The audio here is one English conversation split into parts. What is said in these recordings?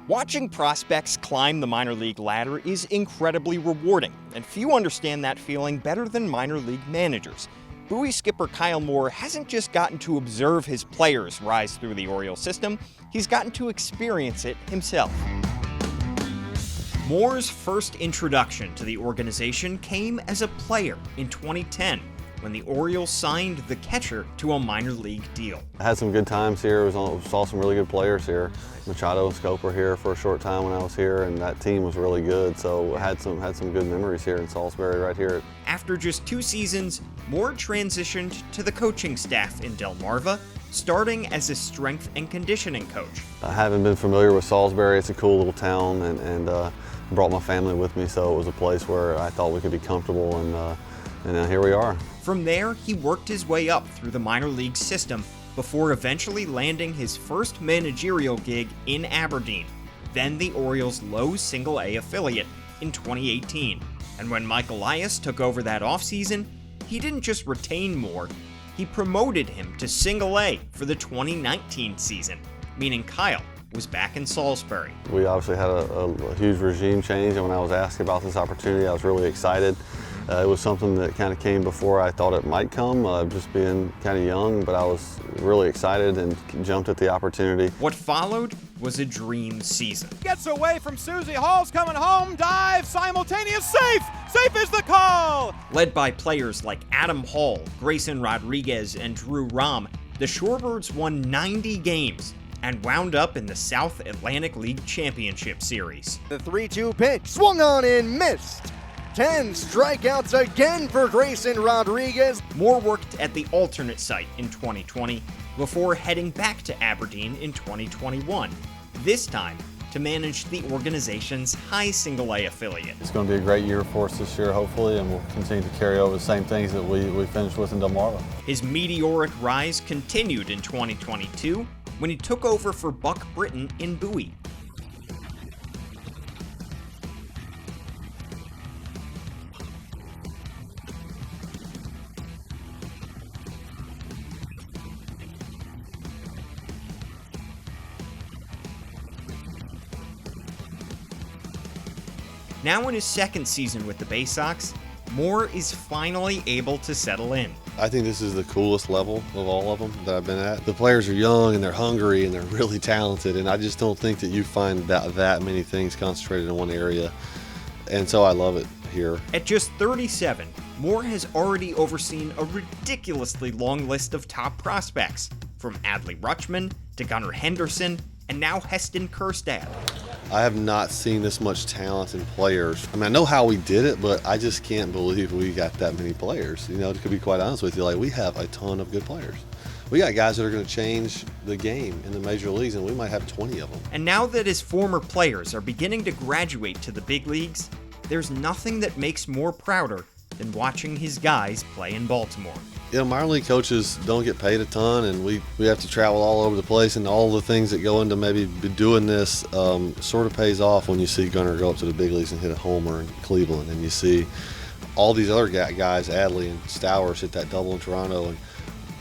Watching prospects climb the minor league ladder is incredibly rewarding, and few understand that feeling better than minor league managers. Bowie skipper Kyle Moore hasn't just gotten to observe his players rise through the Orioles system, he's gotten to experience it himself. Moore's first introduction to the organization came as a player in 2010, when the Orioles signed the catcher to a minor league deal. I had some good times here. Saw some really good players here. Machado and Scope were here for a short time when I was here, and that team was really good. So I had some good memories here in Salisbury right here. After just 2 seasons, Moore transitioned to the coaching staff in Delmarva, starting as a strength and conditioning coach. I haven't been familiar with Salisbury. It's a cool little town, and brought my family with me, so it was a place where I thought we could be comfortable, and here we are. From there, he worked his way up through the minor league system before eventually landing his first managerial gig in Aberdeen, then the Orioles' low Single-A affiliate, in 2018. And when Mike Elias took over that offseason, he didn't just retain Moore, he promoted him to Single-A for the 2019 season, meaning Kyle was back in Salisbury. We obviously had a huge regime change, and when I was asked about this opportunity, I was really excited. It was something that kind of came before I thought it might come, just being kind of young, but I was really excited and jumped at the opportunity. What followed was a dream season. Gets away from Susie, Hall's coming home, dive, simultaneous, safe! Safe is the call! Led by players like Adam Hall, Grayson Rodriguez, and Drew Rom, the Shorebirds won 90 games and wound up in the South Atlantic League Championship Series. The 3-2 pitch, swung on and missed. 10 strikeouts again for Grayson Rodriguez. Moore worked at the alternate site in 2020 before heading back to Aberdeen in 2021, this time to manage the organization's high Single-A affiliate. It's going to be a great year for us this year, hopefully, and we'll continue to carry over the same things that we finished with in Delmarva. His meteoric rise continued in 2022 when he took over for Buck Britton in Bowie. Now in his second season with the Bay Sox, Moore is finally able to settle in. I think this is the coolest level of all of them that I've been at. The players are young and they're hungry and they're really talented, and I just don't think that you find that many things concentrated in one area. And so I love it here. At just 37, Moore has already overseen a ridiculously long list of top prospects, from Adley Rutschman to Gunnar Henderson, and now Heston Kjerstad. I have not seen this much talent in players. I mean, I know how we did it, but I just can't believe we got that many players. You know, to be quite honest with you, like, we have a ton of good players. We got guys that are going to change the game in the major leagues, and we might have 20 of them. And now that his former players are beginning to graduate to the big leagues, there's nothing that makes Moore prouder than watching his guys play in Baltimore. You know, minor league coaches don't get paid a ton, and we have to travel all over the place, and all the things that go into maybe doing this sort of pays off when you see Gunnar go up to the big leagues and hit a homer in Cleveland, and you see all these other guys, Adley and Stowers, hit that double in Toronto, and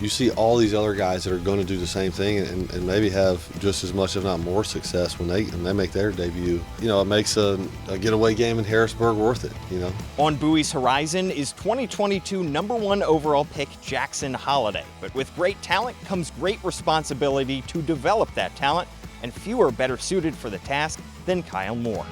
you see all these other guys that are going to do the same thing and maybe have just as much, if not more, success when they make their debut. You know, it makes a getaway game in Harrisburg worth it, you know. On Bowie's horizon is 2022 #1 overall pick Jackson Holliday. But with great talent comes great responsibility to develop that talent, and few are better suited for the task than Kyle Moore.